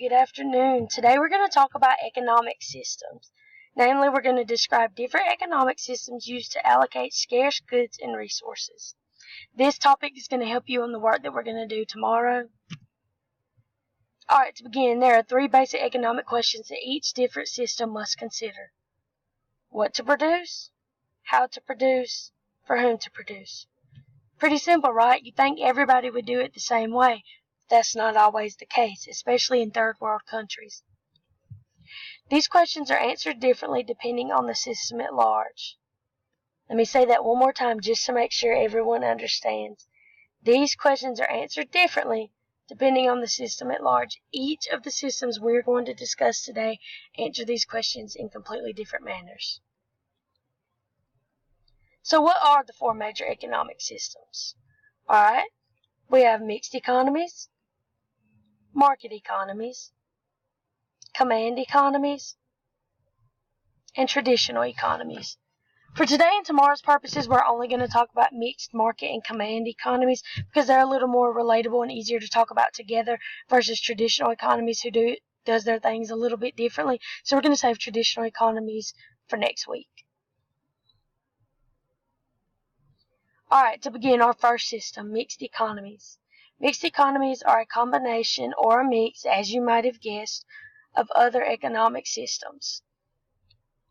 good afternoon. Today we're going to talk about economic systems. Namely, we're going to describe different economic systems used to allocate scarce goods and resources. This topic is going to help you on the work that we're going to do tomorrow. Alright, to begin, there are three basic economic questions that each different system must consider. What to produce, how to produce, for whom to produce. Pretty simple, right? You'd think everybody would do it the same way. That's not always the case, especially in third world countries. These questions are answered differently depending on the system at large. Let me say that one more time just to make sure everyone understands. These questions are answered differently depending on the system at large. Each of the systems we're going to discuss today answer these questions in completely different manners. So what are the four major economic systems? Alright, we have mixed economies, market economies, command economies, and traditional economies. For today and tomorrow's purposes, we're only going to talk about mixed market and command economies because they're a little more relatable and easier to talk about together versus traditional economies who does their things a little bit differently. So we're going to save traditional economies for next week. Alright, to begin our first system, mixed economies. Mixed economies are a combination or a mix, as you might have guessed, of other economic systems.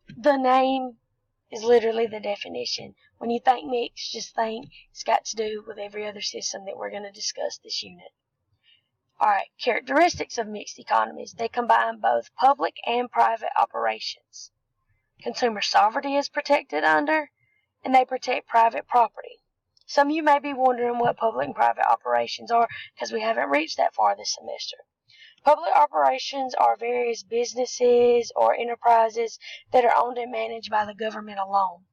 The name is literally the definition. When you think mixed, just think it's got to do with every other system that we're going to discuss this unit. Alright, characteristics of mixed economies. They combine both public and private operations. Consumer sovereignty is protected under, and they protect private property. Some of you may be wondering what public and private operations are because we haven't reached that far this semester. Public operations are various businesses or enterprises that are owned and managed by the government alone.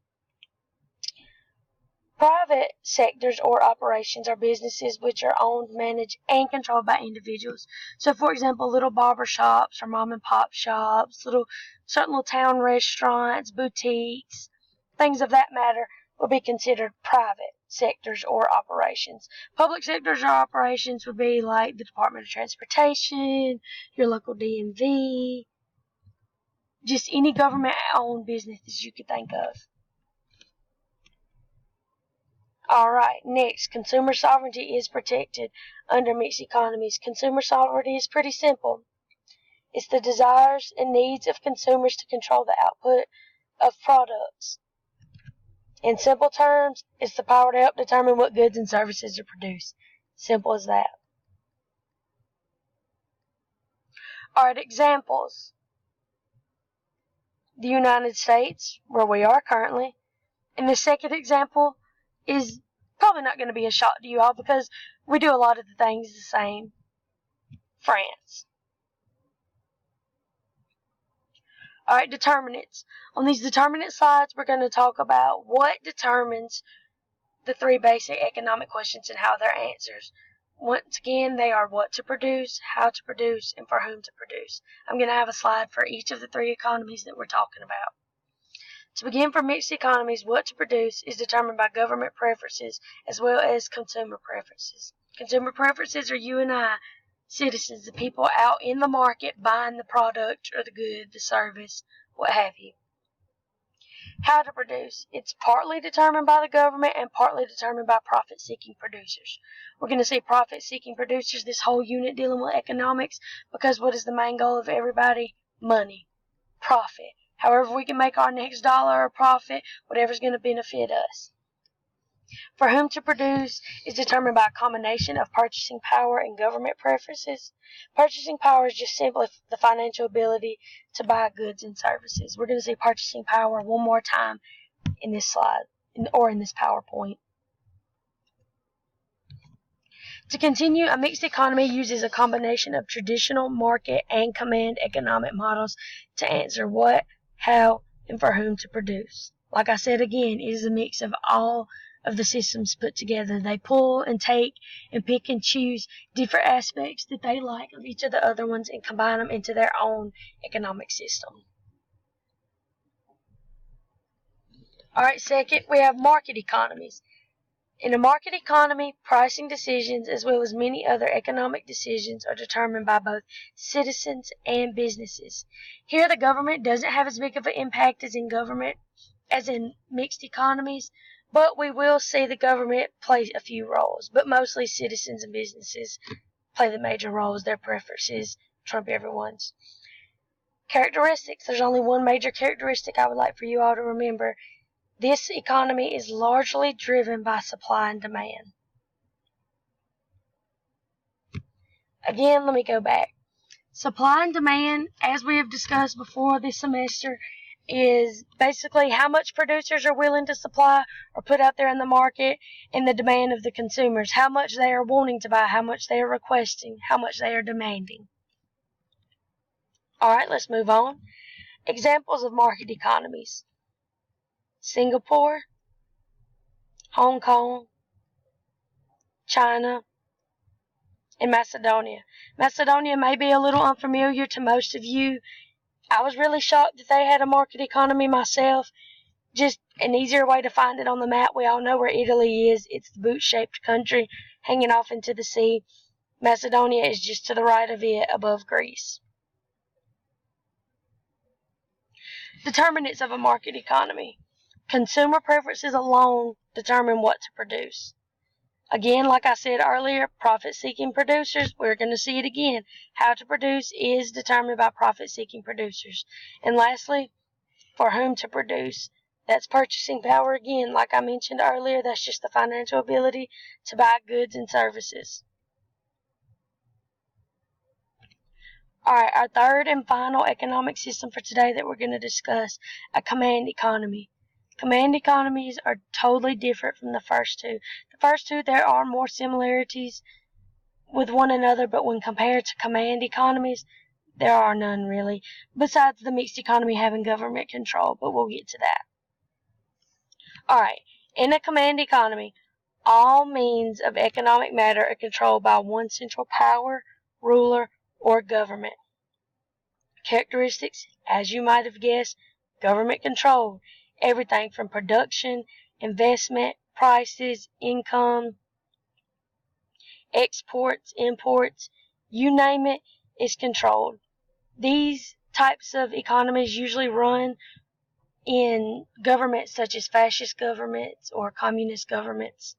Private sectors or operations are businesses which are owned, managed, and controlled by individuals. So, for example, little barber shops or mom and pop shops, certain little town restaurants, boutiques, things of that matter will be considered private sectors or operations. Public sectors or operations would be like the Department of Transportation, your local DMV, just any government-owned business that you could think of. Alright, next, consumer sovereignty is protected under mixed economies. Consumer sovereignty is pretty simple. It's the desires and needs of consumers to control the output of products. In simple terms, it's the power to help determine what goods and services are produced. Simple as that. Alright, examples. The United States, where we are currently. And the second example is probably not going to be a shock to you all because we do a lot of the things the same. France. Alright, determinants. On these determinant slides, we're going to talk about what determines the three basic economic questions and how they're answered. Once again, they are what to produce, how to produce, and for whom to produce. I'm going to have a slide for each of the three economies that we're talking about. To begin, for mixed economies, what to produce is determined by government preferences as well as consumer preferences. Consumer preferences are you and I, citizens, the people out in the market buying the product or the good, the service, what have you. How to produce. It's partly determined by the government and partly determined by profit-seeking producers. We're going to see profit-seeking producers this whole unit dealing with economics because what is the main goal of everybody? Money. Profit. However we can make our next dollar a profit, whatever's going to benefit us. For whom to produce is determined by a combination of purchasing power and government preferences. Purchasing power is just simply the financial ability to buy goods and services. We're going to see purchasing power one more time in this slide or in this PowerPoint. To continue, a mixed economy uses a combination of traditional market and command economic models to answer what, how, and for whom to produce. Like I said again, it is a mix of all of the systems put together. They pull and take and pick and choose different aspects that they like of each of the other ones and combine them into their own economic system. Alright, second, we have market economies. In a market economy, pricing decisions as well as many other economic decisions are determined by both citizens and businesses. Here the government doesn't have as big of an impact as in mixed economies, but we will see the government play a few roles, but mostly citizens and businesses play the major roles. Their preferences trump everyone's. Characteristics. There's only one major characteristic I would like for you all to remember. This economy is largely driven by supply and demand. Again, let me go back. Supply and demand, as we have discussed before this semester, is basically how much producers are willing to supply or put out there in the market, and the demand of the consumers, how much they are wanting to buy, how much they are requesting, how much they are demanding. Alright, let's move on. Examples of market economies: Singapore, Hong Kong, China, and Macedonia. Macedonia may be a little unfamiliar to most of you. I was really shocked that they had a market economy myself. Just an easier way to find it on the map. We all know where Italy is. It's the boot-shaped country hanging off into the sea. Macedonia is just to the right of it, above Greece. Determinants of a market economy. Consumer preferences alone determine what to produce. Again, like I said earlier, profit-seeking producers, we're going to see it again. How to produce is determined by profit-seeking producers. And lastly, for whom to produce. That's purchasing power again. Like I mentioned earlier, that's just the financial ability to buy goods and services. Alright, our third and final economic system for today that we're going to discuss, a command economy. Command economies are totally different from the first two. The first two, there are more similarities with one another, but when compared to command economies, there are none really, besides the mixed economy having government control, but we'll get to that. Alright, in a command economy, all means of economic matter are controlled by one central power, ruler, or government. Characteristics, as you might have guessed, government control. Everything from production, investment, prices, income, exports, imports, you name it, is controlled. These types of economies usually run in governments such as fascist governments or communist governments.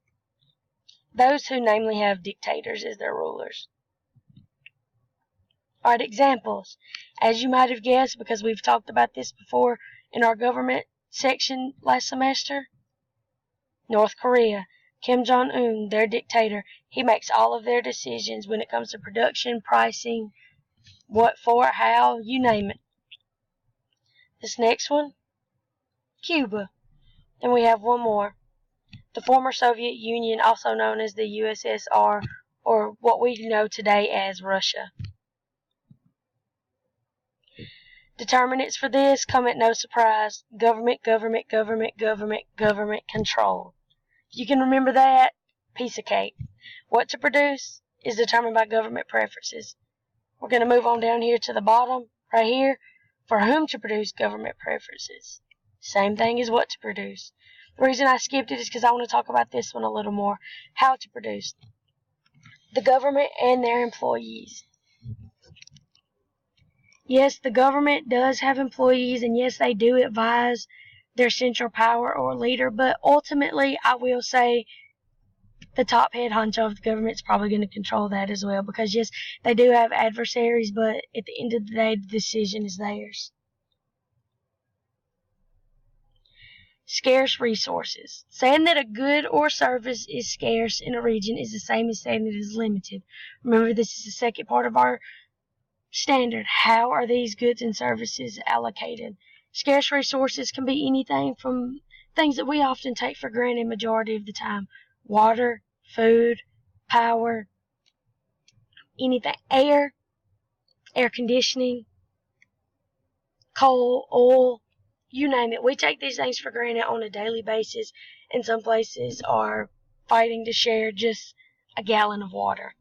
Those who namely have dictators as their rulers. Alright, examples. As you might have guessed, because we've talked about this before in our government section last semester, North Korea. Kim Jong-un, their dictator, he makes all of their decisions when it comes to production, pricing, what for, how, you name it. This next one, Cuba. And we have one more. The former Soviet Union, also known as the USSR, or what we know today as Russia. Determinants for this come at no surprise. Government, government, government, government, government control. If you can remember that, piece of cake. What to produce is determined by government preferences. We're going to move on down here to the bottom, right here. For whom to produce, government preferences. Same thing as what to produce. The reason I skipped it is because I want to talk about this one a little more. How to produce. The government and their employees. Yes, the government does have employees, and yes, they do advise their central power or leader, but ultimately, I will say the top head honcho of the government is probably going to control that as well, because yes, they do have adversaries, but at the end of the day, the decision is theirs. Scarce resources. Saying that a good or service is scarce in a region is the same as saying it is limited. Remember, this is the second part of our standard. How are these goods and services allocated? Scarce resources can be anything from things that we often take for granted majority of the time. Water, food, power, anything. Air conditioning, coal, oil, you name it. We take these things for granted on a daily basis, and some places are fighting to share just a gallon of water.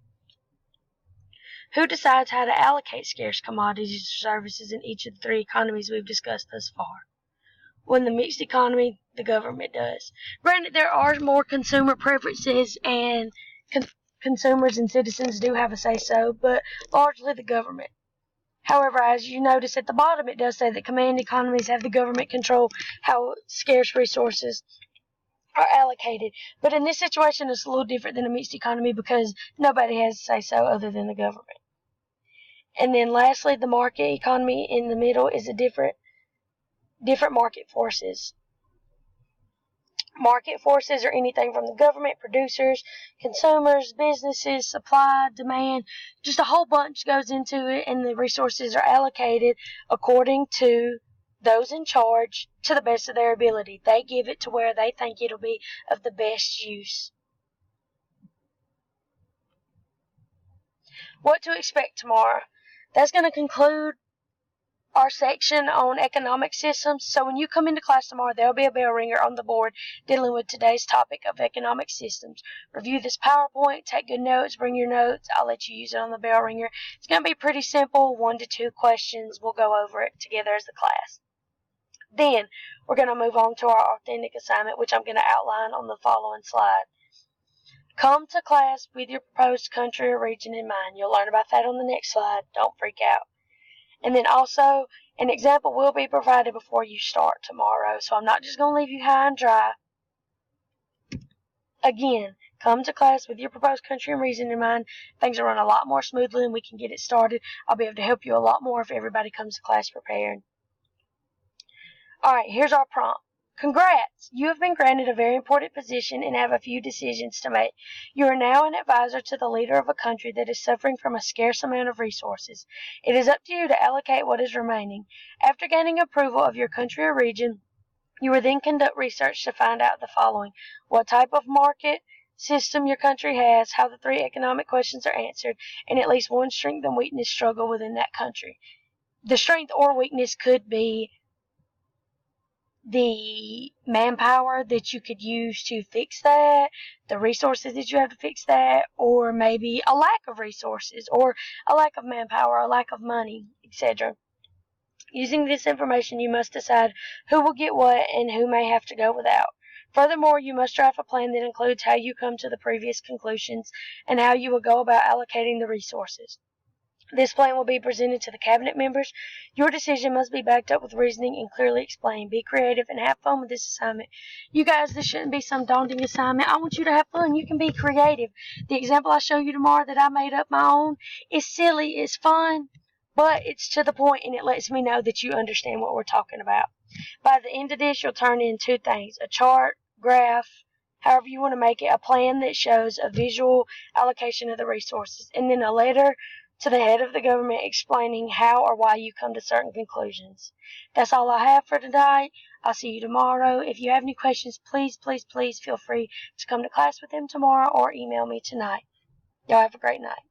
Who decides how to allocate scarce commodities or services in each of the three economies we've discussed thus far? Well, in the mixed economy, the government does. Granted, there are more consumer preferences, and consumers and citizens do have a say-so, but largely the government. However, as you notice at the bottom, it does say that command economies have the government control how scarce resources are allocated. But in this situation, it's a little different than a mixed economy because nobody has a say-so other than the government. And then lastly, the market economy in the middle is a different market forces. Market forces are anything from the government, producers, consumers, businesses, supply, demand, just a whole bunch goes into it, and the resources are allocated according to those in charge to the best of their ability. They give it to where they think it'll be of the best use. What to expect tomorrow? That's going to conclude our section on economic systems. So when you come into class tomorrow, there'll be a bell ringer on the board dealing with today's topic of economic systems. Review this PowerPoint, take good notes, bring your notes. I'll let you use it on the bell ringer. It's going to be pretty simple, 1 to 2 questions. We'll go over it together as a class. Then we're going to move on to our authentic assignment, which I'm going to outline on the following slide. Come to class with your proposed country or region in mind. You'll learn about that on the next slide. Don't freak out. And then also, an example will be provided before you start tomorrow, so I'm not just going to leave you high and dry. Again, come to class with your proposed country and region in mind. Things will run a lot more smoothly and we can get it started. I'll be able to help you a lot more if everybody comes to class prepared. Alright, here's our prompt. Congrats! You have been granted a very important position and have a few decisions to make. You are now an advisor to the leader of a country that is suffering from a scarce amount of resources. It is up to you to allocate what is remaining. After gaining approval of your country or region, you will then conduct research to find out the following: what type of market system your country has, how the 3 economic questions are answered, and at least one strength and weakness struggle within that country. The strength or weakness could be the manpower that you could use to fix that, the resources that you have to fix that, or maybe a lack of resources, or a lack of manpower, a lack of money, etc. Using this information, you must decide who will get what and who may have to go without. Furthermore, you must draft a plan that includes how you come to the previous conclusions and how you will go about allocating the resources. This plan will be presented to the cabinet members. Your decision must be backed up with reasoning and clearly explained. Be creative and have fun with this assignment. You guys, this shouldn't be some daunting assignment. I want you to have fun. You can be creative. The example I show you tomorrow that I made up my own is silly, it's fun, but it's to the point and it lets me know that you understand what we're talking about. By the end of this, you'll turn in 2 things: a chart, graph, however you want to make it, a plan that shows a visual allocation of the resources, and then a letter to the head of the government explaining how or why you come to certain conclusions. That's all I have for tonight. I'll see you tomorrow. If you have any questions, please feel free to come to class with them tomorrow or email me tonight. Y'all have a great night.